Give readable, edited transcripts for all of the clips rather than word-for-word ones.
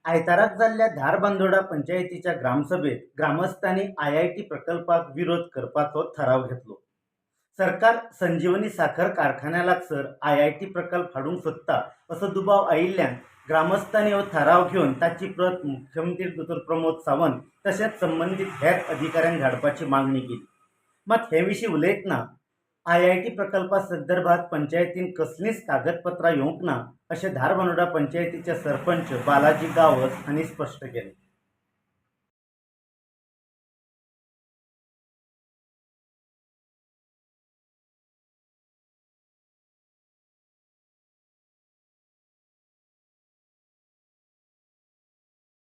आयताराक जाल्ल्या धारबांदोडा पंचायतीच्या ग्रामसभेत ग्रामस्थांनी आयआयटी प्रकल्पाक विरोध करपाचो ठराव घेतलो. सरकार संजीवनी साखर कारखान्या लागसर आयआयटी प्रकल्प हाडूंक सोदता असो दुबाव आयिल्ल्यान ग्रामस्थांनी हो ठराव घेवन ताची प्रत मुख्यमंत्री दोतोर प्रमोद सावंत तशेंच संबंधीत हेर अधिकाऱ्यांक धाडपाची मागणी केली. मात हे विशीं उलयतना आयआयटी प्रकल्पा संदर्भात पंचायतीन कसलींच कागदपत्रां येवंक ना अशें धारबांदोडा पंचायतीचे सरपंच बालाजी गावस हांणी स्पश्ट केलें.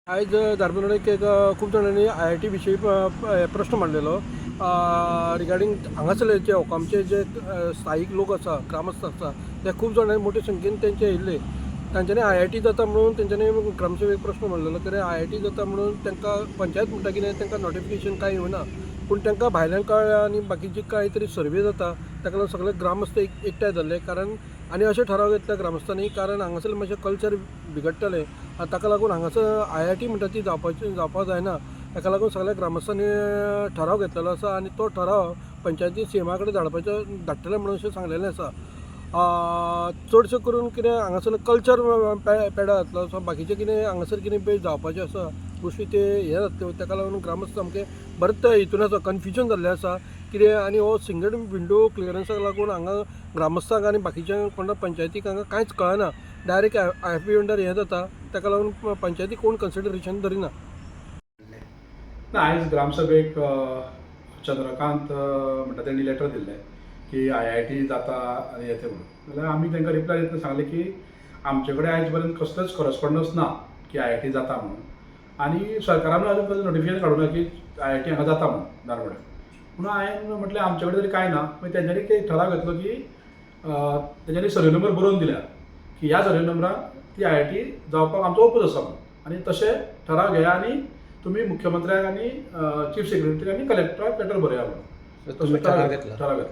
आज धारबांदोड्याक एक खूब जाणांनी आयआयटी विशीं प्रश्न मांडलेलो रिगार्डींग हांगासरले जे ओकामचे जे स्थायीक लोक आसा ग्रामस्थ आसा ते खूब जाणांनी मोठे संख्येन तेंचे येयल्ले. तांच्यांनी आयआयटी जाता म्हणून तेंच्यांनी ग्रामसभेक प्रश्न मांडलेलो कित्याक आयआयटी जाता म्हणून तांकां पंचायत म्हणटा कितें तांकां नोटिफिकेशन कांय येवना, पूण तांकां भायल्यान कळ्ळें आनी बाकीची कांय तरी सर्वे जाता ताका लागून सगळे ग्रामस्थ एकठांय जाल्ले. कारण आनी अशें ठराव घेतल्या ग्रामस्थांनी कारण हांगासर मातशें कल्चर बिगडटलें आनी ताका लागून हांगासर आयआयटी म्हणटा ती जावपाक जायना. ताका लागून सगळ्या ग्रामस्थांनी ठराव घेतलेलो आसा आनी तो ठराव पंचायती सीएमा कडेन धाडटले म्हणून अशें सांगलेलें आसा. चडशें करून कितें हांगासरलो कल्चर पेडा जातलो सो बाकीचें कितें हांगासर कितें पळय जावपाचें आसा गोश्टी ते हे जातल्यो. ताका लागून ग्रामस्थ सामके बरें हितून आसा, कन्फ्युजन जाल्लें आसा कितें. आनी हो सिंगल विंडो क्लियरन्साक लागून हांगा ग्रामस्थांक आनी बाकीच्या कोणा पंचायतीक हांगा कांयच कळना. डायरेक्ट आयएफबी अंडर हें जाता ताका लागून पंचायतीक कोण कन्सिडरेशन धरिना. आयज ग्रामसभेक चंद्रकांत म्हणटा तेणी लेटर दिल्लें की आयआयटी जाता आनी येते म्हणून. जाल्यार आमी तांकां रिप्लाय दितना सांगलें की आमचे कडेन आयज पर्यंत कसलोच करस्पॉन्डन्स ना की आयआयटी जाता म्हणून, आनी सरकारान अजून पर्यंत नोटिफिकेशन काडूं ना की आयआयटी हांगा जाता म्हणून धारबांदोड्याक. म्हणून हांवें म्हटलें आमचे कडेन तरी कांय ना. मागीर तेंच्यांनी एक ठराव घेतलो की तेंच्यांनी सर्वे नंबर बरोवन दिल्या की ह्या सर्वे नंबरान ती आयआयटी जावपाक आमचो ओपूस आसा म्हणून. आनी तशें ठराव घेया आनी तुमी मुख्यमंत्र्याक आनी चीफ सेक्रेटरीक आनी कलेक्टराक लेटर बरया म्हणून. ठराव घेतला.